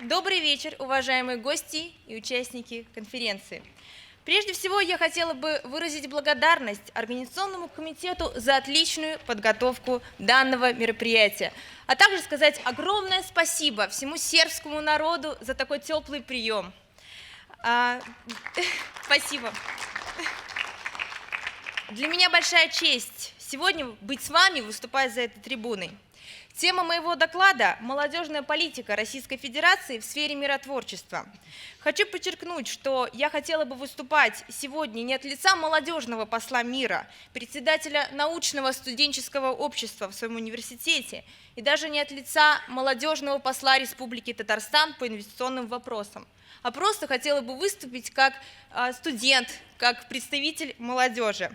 Добрый вечер, уважаемые гости и участники конференции. Прежде всего, я хотела бы выразить благодарность Организационному комитету за отличную подготовку данного мероприятия, а также сказать огромное спасибо всему сербскому народу за такой теплый прием. Спасибо. Для меня большая честь сегодня быть с вами, выступать за этой трибуной. Тема моего доклада – молодежная политика Российской Федерации в сфере миротворчества. Хочу подчеркнуть, что я хотела бы выступать сегодня не от лица молодежного посла мира, председателя научного студенческого общества в своем университете, и даже не от лица молодежного посла Республики Татарстан по инвестиционным вопросам, а просто хотела бы выступить как студент, как представитель молодежи.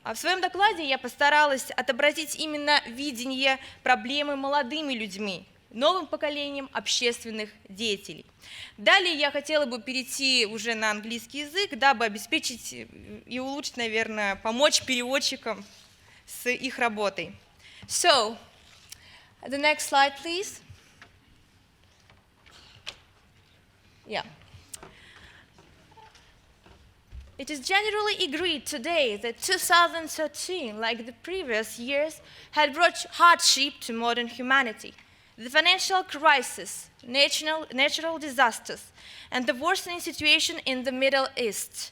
В своем докладе я постаралась отобразить именно видение проблемы молодыми людьми, новым поколением общественных деятелей. Далее я хотела бы перейти уже на английский язык, дабы обеспечить и улучшить, наверное, помочь переводчикам с их работой. So, the next slide, please. Yeah. It is generally agreed today that 2013, like the previous years, had brought hardship to modern humanity. The financial crisis, natural disasters, and the worsening situation in the Middle East,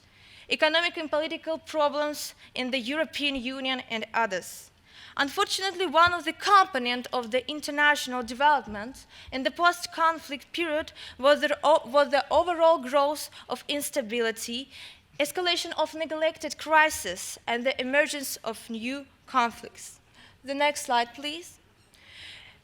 economic and political problems in the European Union, and others. Unfortunately, one of the components of the international development in the post-conflict period was the overall growth of instability, escalation of neglected crises, and the emergence of new conflicts. The next slide, please.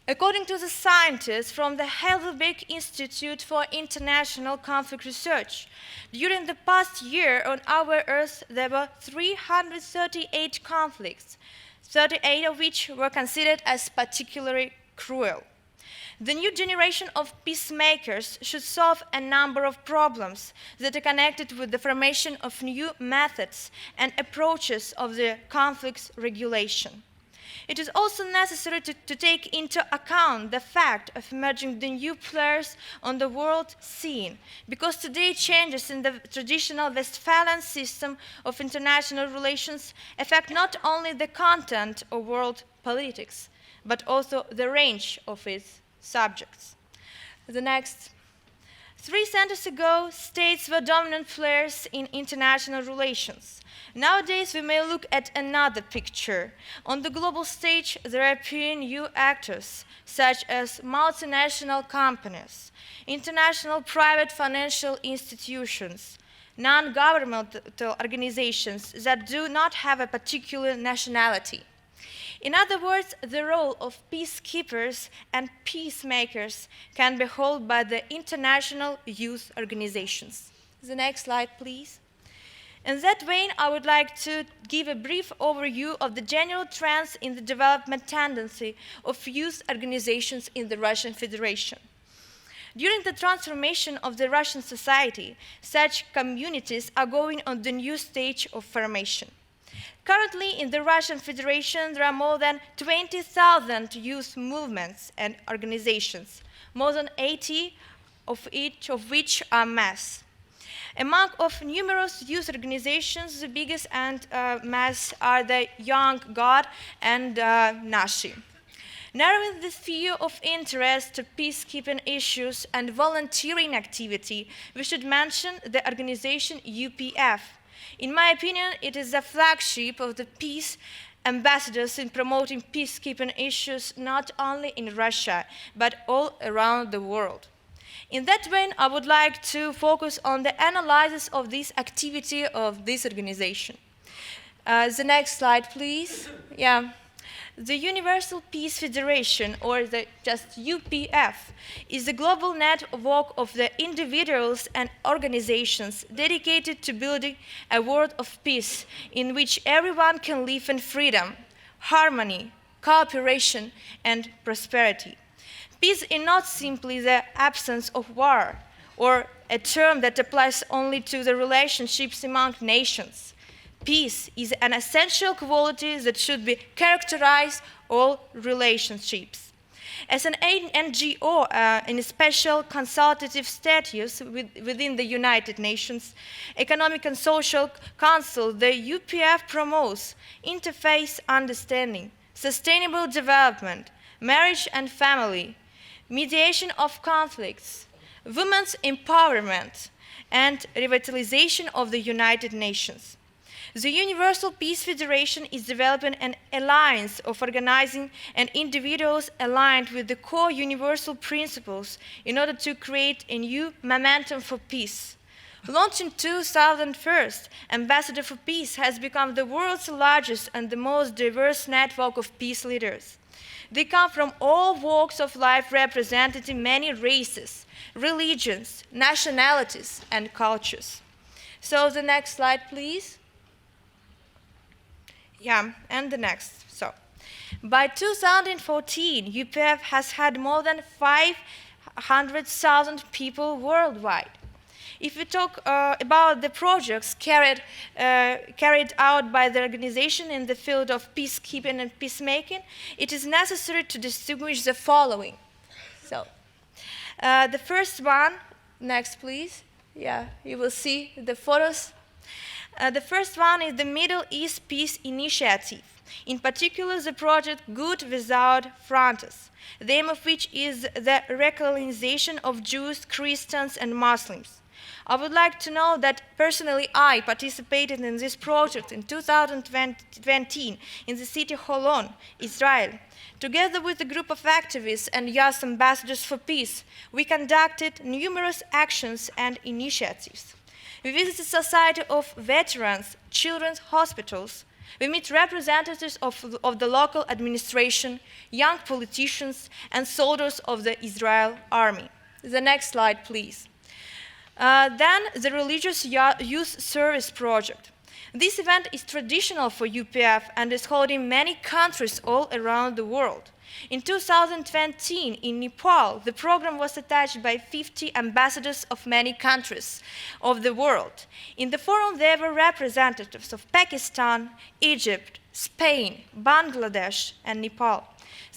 According to the scientists from the Heidelberg Institute for International Conflict Research, during the past year on our Earth there were 338 conflicts, 38 of which were considered as particularly cruel. The new generation of peacemakers should solve a number of problems that are connected with the formation of new methods and approaches of the conflicts regulation. It is also necessary to take into account the fact of emerging the new players on the world scene, because today changes in the traditional Westphalian system of international relations affect not only the content of world politics, but also the range of its subjects. The next. 3 centuries ago, states were dominant players in international relations. Nowadays, we may look at another picture. On the global stage, there appear new actors, such as multinational companies, international private financial institutions, non-governmental organizations that do not have a particular nationality. In other words, the role of peacekeepers and peacemakers can be held by the international youth organizations. The next slide, please. In that vein, I would like to give a brief overview of the general trends in the development tendency of youth organizations in the Russian Federation. During the transformation of the Russian society, such communities are going on the new stage of formation. Currently, in the Russian Federation, there are more than 20,000 youth movements and organizations, more than 80 of which are mass. Among numerous youth organizations, the biggest and mass are the Young God and Nashi. Narrowing the sphere of interest to peacekeeping issues and volunteering activity, we should mention the organization UPF. In my opinion, it is the flagship of the peace ambassadors in promoting peacekeeping issues not only in Russia, but all around the world. In that vein, I would like to focus on the analysis of this activity of this organization. The next slide, please. Yeah. The Universal Peace Federation, or just UPF, is a global network of the individuals and organizations dedicated to building a world of peace in which everyone can live in freedom, harmony, cooperation, and prosperity. Peace is not simply the absence of war, or a term that applies only to the relationships among nations. Peace is an essential quality that should be characterize all relationships. As an NGO in a special consultative status within the United Nations Economic and Social Council, the UPF promotes interfaith understanding, sustainable development, marriage and family, mediation of conflicts, women's empowerment, and revitalization of the United Nations. The Universal Peace Federation is developing an alliance of organizing and individuals aligned with the core universal principles in order to create a new momentum for peace. Launched in 2001, Ambassador for Peace has become the world's largest and the most diverse network of peace leaders. They come from all walks of life, representing many races, religions, nationalities, and cultures. So the next slide, please. Yeah, and the next. So, by 2014, UPF has had more than 500,000 people worldwide. If we talk about the projects carried out by the organization in the field of peacekeeping and peacemaking, it is necessary to distinguish the following. So, the first one, next please. Yeah, you will see the photos. The first one is the Middle East Peace Initiative, in particular the project Good Without Frontiers, the aim of which is the recolonization of Jews, Christians, and Muslims. I would like to know that personally I participated in this project in 2020 in the city of Holon, Israel. Together with a group of activists and youth ambassadors for peace, we conducted numerous actions and initiatives. We visit the Society of Veterans, Children's Hospitals. We meet representatives of the local administration, young politicians, and soldiers of the Israel army. The next slide, please. Then the Religious Youth Service Project. This event is traditional for UPF and is held in many countries all around the world. In 2020, in Nepal, the program was attached by 50 ambassadors of many countries of the world. In the forum, there were representatives of Pakistan, Egypt, Spain, Bangladesh, and Nepal.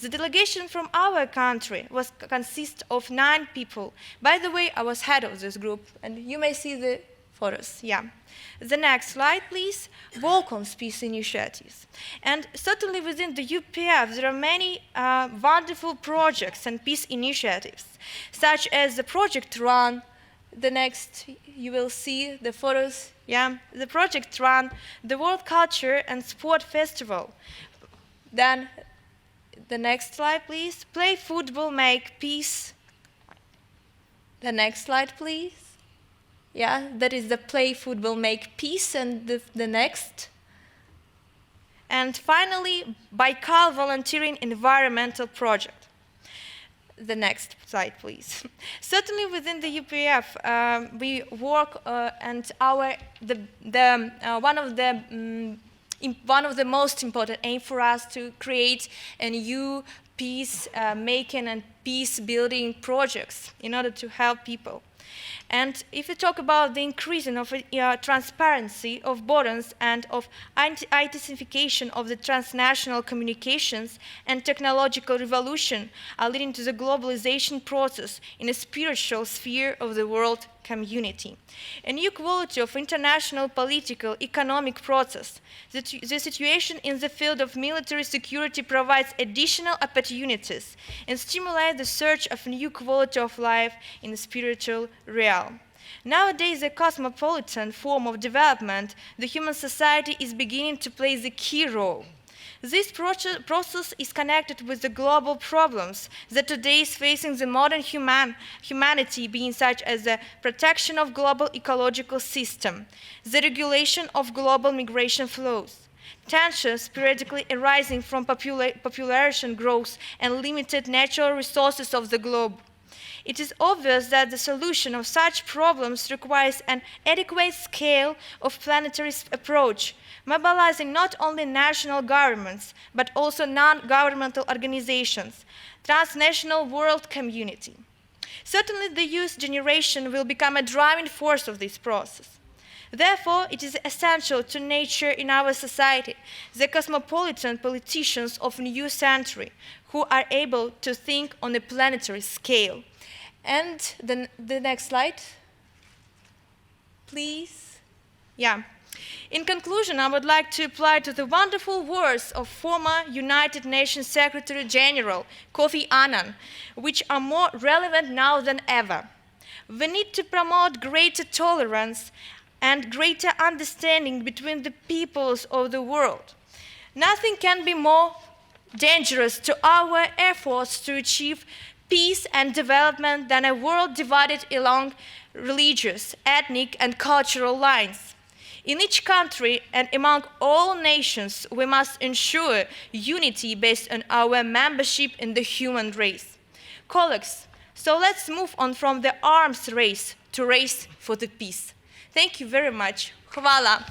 The delegation from our country consists of 9 people. By the way, I was head of this group, and you may see the photos. Yeah. The next slide, please. Balkans Peace Initiatives. And certainly within the UPF, there are many wonderful projects and peace initiatives, such as the Project Run. The next, you will see the photos. Yeah. The Project Run, the World Culture and Sport Festival. Then, the next slide, please. Play Football, Make Peace. The next slide, please. Yeah, that is the Play Football, Make Peace, and the next. And finally, Baikal Volunteering Environmental Project. The next slide, please. Certainly within the UPF, we work and one of the most important aim for us to create a new peace-making and peace-building projects in order to help people. And if we talk about the increasing of transparency of borders and of intensification of the transnational communications and technological revolution are leading to the globalization process in a spiritual sphere of the world community. A new quality of international political economic process. The situation in the field of military security provides additional opportunities and stimulates the search of a new quality of life in the spiritual realm. Nowadays, a cosmopolitan form of development, the human society is beginning to play the key role. This process is connected with the global problems that today is facing the modern humanity, being such as the protection of global ecological system, the regulation of global migration flows, tensions periodically arising from population growth and limited natural resources of the globe. It is obvious that the solution of such problems requires an adequate scale of planetary approach, mobilizing not only national governments, but also non-governmental organizations, transnational world community. Certainly the youth generation will become a driving force of this process. Therefore, it is essential to nurture in our society the cosmopolitan politicians of a new century who are able to think on a planetary scale. And the next slide, please. Yeah. In conclusion, I would like to apply to the wonderful words of former United Nations Secretary General Kofi Annan, which are more relevant now than ever. We need to promote greater tolerance and greater understanding between the peoples of the world. Nothing can be more dangerous to our efforts to achieve peace and development than a world divided along religious, ethnic, and cultural lines. In each country and among all nations, we must ensure unity based on our membership in the human race. Colleagues, so let's move on from the arms race to race for the peace. Thank you very much. Hvala.